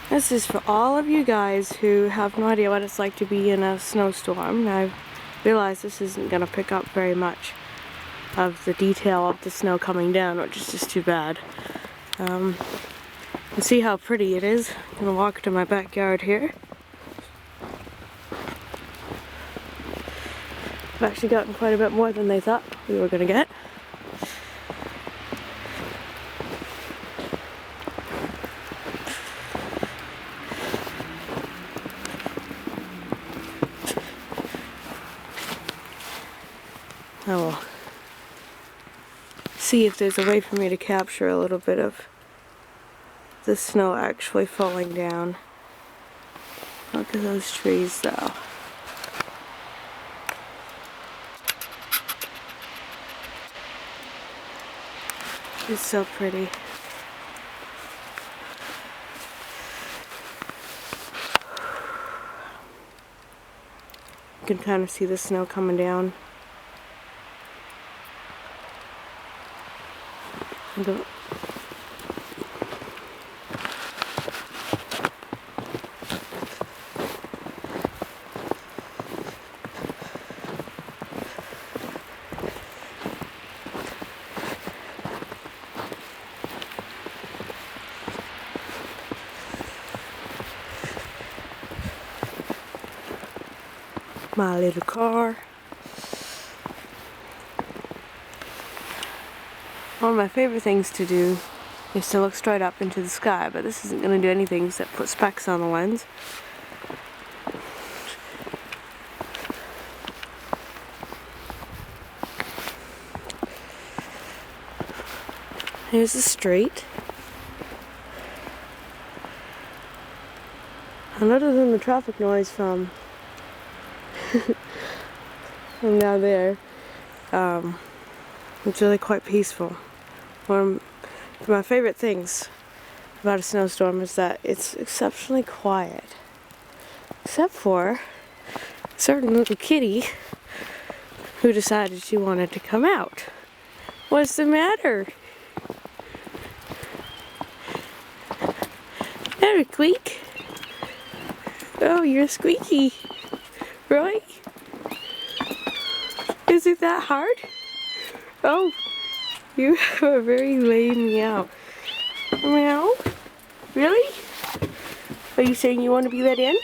This is for all of you guys who have no idea what it's like to be in a snowstorm. I realize this isn't going to pick up very much of the detail of the snow coming down, which is just too bad. And see how pretty it is. I'm going to walk to my backyard here. I've actually gotten quite a bit more than they thought we were going to get. I will see if there's a way for me to capture a little bit of the snow actually falling down. Look at those trees though. It's so pretty. You can kind of see the snow coming down. My little car. One of my favorite things to do is to look straight up into the sky, but this isn't going to do anything except put specks on the lens. Here's the street. And other than the traffic noise from down there, it's really quite peaceful. One of my favorite things about a snowstorm is that it's exceptionally quiet. Except for a certain little kitty who decided she wanted to come out. What's the matter? There, Squeak. Oh, you're squeaky. Really? Is it that hard? Oh, you have a very lame meow. Meow? Really? Are you saying you want to be let in?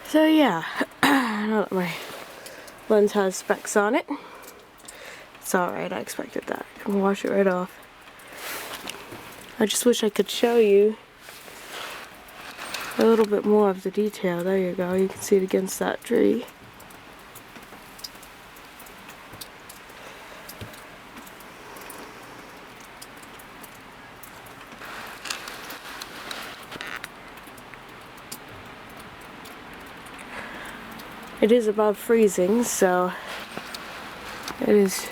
So yeah, now that my lens has specks on it, it's alright, I expected that. I can wash it right off. I just wish I could show you a little bit more of the detail. There you go, you can see it against that tree. It is above freezing, so it is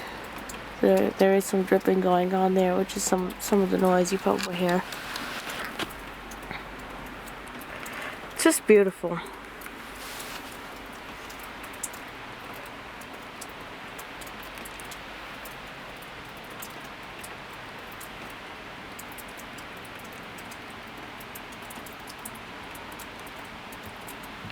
there is some dripping going on there, which is some of the noise you probably hear. It's just beautiful.